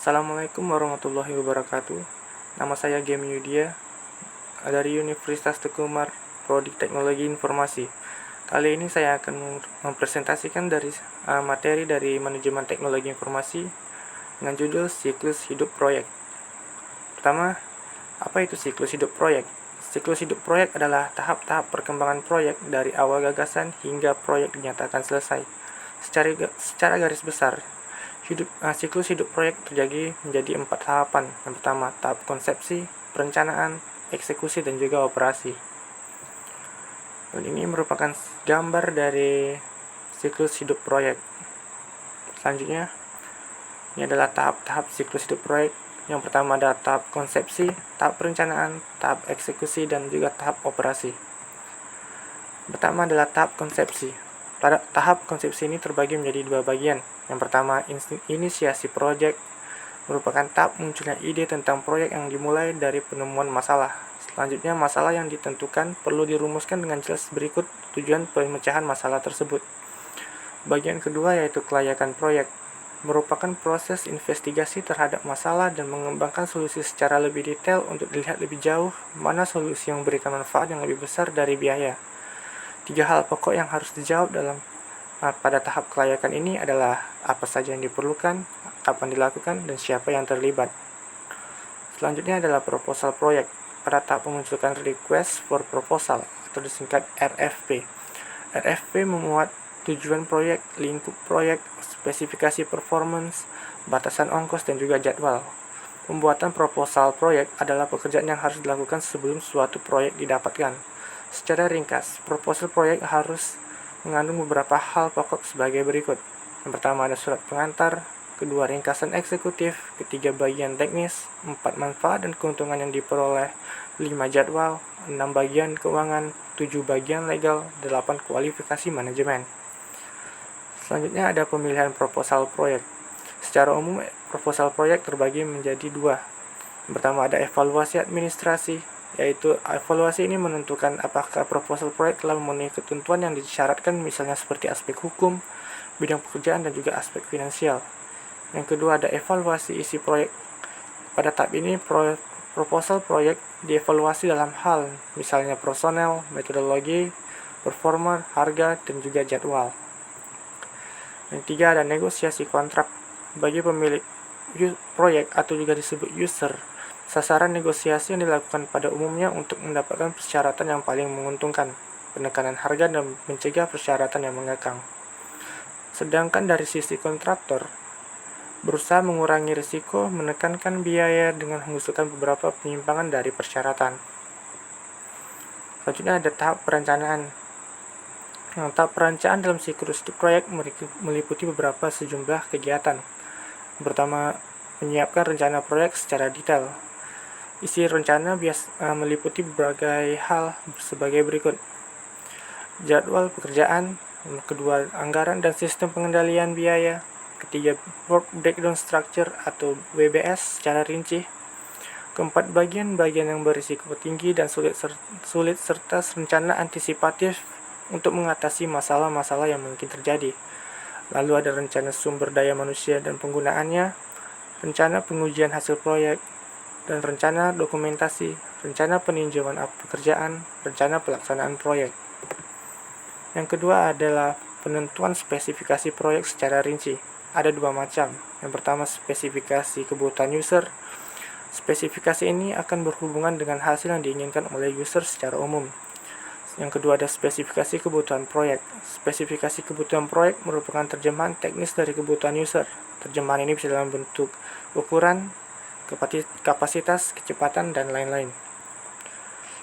Assalamualaikum warahmatullahi wabarakatuh. Nama saya Gemi Yudia dari Universitas Teguh Umar, Prodi Teknologi Informasi. Kali ini saya akan mempresentasikan materi dari Manajemen Teknologi Informasi dengan judul Siklus Hidup Proyek. Pertama, apa itu siklus hidup proyek? Siklus hidup proyek adalah tahap-tahap perkembangan proyek dari awal gagasan hingga proyek dinyatakan selesai. Secara garis besar, siklus hidup proyek terjadi menjadi 4 tahapan. Yang pertama, tahap konsepsi, perencanaan, eksekusi, dan juga operasi. Dan ini merupakan gambar dari siklus hidup proyek. Selanjutnya, ini adalah tahap-tahap siklus hidup proyek. Yang pertama ada tahap konsepsi, tahap perencanaan, tahap eksekusi, dan juga tahap operasi. Pertama adalah tahap konsepsi. Pada tahap konsepsi ini terbagi menjadi 2 bagian. Yang pertama, inisiasi proyek, merupakan tahap munculnya ide tentang proyek yang dimulai dari penemuan masalah. Selanjutnya, masalah yang ditentukan perlu dirumuskan dengan jelas berikut tujuan pemecahan masalah tersebut. Bagian kedua yaitu kelayakan proyek, merupakan proses investigasi terhadap masalah dan mengembangkan solusi secara lebih detail untuk dilihat lebih jauh mana solusi yang memberikan manfaat yang lebih besar dari biaya. 3 hal pokok yang harus dijawab pada tahap kelayakan ini adalah apa saja yang diperlukan, kapan dilakukan, dan siapa yang terlibat. Selanjutnya adalah proposal proyek. Pada tahap memunculkan request for proposal atau disingkat RFP. RFP memuat tujuan proyek, lingkup proyek, spesifikasi performance, batasan ongkos, dan juga jadwal. Pembuatan proposal proyek adalah pekerjaan yang harus dilakukan sebelum suatu proyek didapatkan. Secara ringkas, proposal proyek harus mengandung beberapa hal pokok sebagai berikut. Yang pertama ada surat pengantar, kedua ringkasan eksekutif, ketiga bagian teknis, 4 manfaat dan keuntungan yang diperoleh, 5 jadwal, 6 bagian keuangan, 7 bagian legal, 8 kualifikasi manajemen. Selanjutnya ada pemilihan proposal proyek. Secara umum, proposal proyek terbagi menjadi 2. Yang pertama ada evaluasi administrasi, yaitu evaluasi ini menentukan apakah proposal proyek telah memenuhi ketentuan yang disyaratkan, misalnya seperti aspek hukum, bidang pekerjaan, dan juga aspek finansial. Yang kedua ada evaluasi isi proyek. Pada tahap ini, proposal proyek dievaluasi dalam hal misalnya personel, metodologi, performa, harga, dan juga jadwal. Yang ketiga ada negosiasi kontrak. Bagi pemilik proyek atau juga disebut user, sasaran negosiasi yang dilakukan pada umumnya untuk mendapatkan persyaratan yang paling menguntungkan, penekanan harga, dan mencegah persyaratan yang mengekang. Sedangkan dari sisi kontraktor, berusaha mengurangi risiko, menekankan biaya dengan mengusulkan beberapa penyimpangan dari persyaratan. Selanjutnya ada tahap perencanaan. Tahap perencanaan dalam siklus proyek meliputi sejumlah kegiatan. Pertama, menyiapkan rencana proyek secara detail. Isi rencana meliputi berbagai hal sebagai berikut. Jadwal pekerjaan, kedua anggaran dan sistem pengendalian biaya, ketiga work breakdown structure atau WBS secara rinci, keempat bagian-bagian yang berisiko tinggi dan sulit serta rencana antisipatif untuk mengatasi masalah-masalah yang mungkin terjadi. Lalu ada rencana sumber daya manusia dan penggunaannya, rencana pengujian hasil proyek, dan rencana dokumentasi, rencana peninjauan pekerjaan, rencana pelaksanaan proyek. Yang kedua adalah penentuan spesifikasi proyek secara rinci. Ada 2 macam. Yang pertama spesifikasi kebutuhan user. Spesifikasi ini akan berhubungan dengan hasil yang diinginkan oleh user secara umum. Yang kedua ada spesifikasi kebutuhan proyek. Spesifikasi kebutuhan proyek merupakan terjemahan teknis dari kebutuhan user. Terjemahan ini bisa dalam bentuk ukuran, kapasitas, kecepatan, dan lain-lain.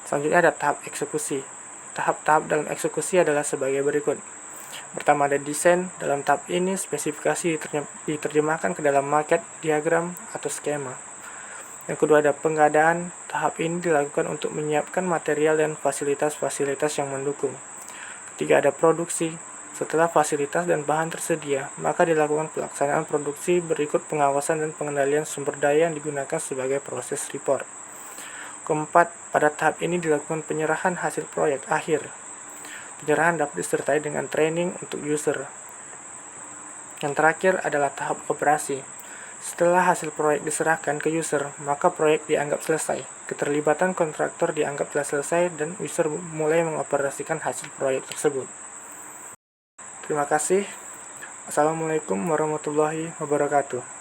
Selanjutnya ada tahap eksekusi. Tahap-tahap dalam eksekusi adalah sebagai berikut. Pertama ada desain. Dalam tahap ini spesifikasi diterjemahkan ke dalam market diagram atau skema. Yang kedua ada pengadaan. Tahap ini dilakukan untuk menyiapkan material dan fasilitas-fasilitas yang mendukung. Ketiga ada produksi. Setelah fasilitas dan bahan tersedia, maka dilakukan pelaksanaan produksi berikut pengawasan dan pengendalian sumber daya yang digunakan sebagai proses report. Keempat, pada tahap ini dilakukan penyerahan hasil proyek akhir. Penyerahan dapat disertai dengan training untuk user. Yang terakhir adalah tahap operasi. Setelah hasil proyek diserahkan ke user, maka proyek dianggap selesai. Keterlibatan kontraktor dianggap telah selesai dan user mulai mengoperasikan hasil proyek tersebut. Terima kasih. Assalamualaikum warahmatullahi wabarakatuh.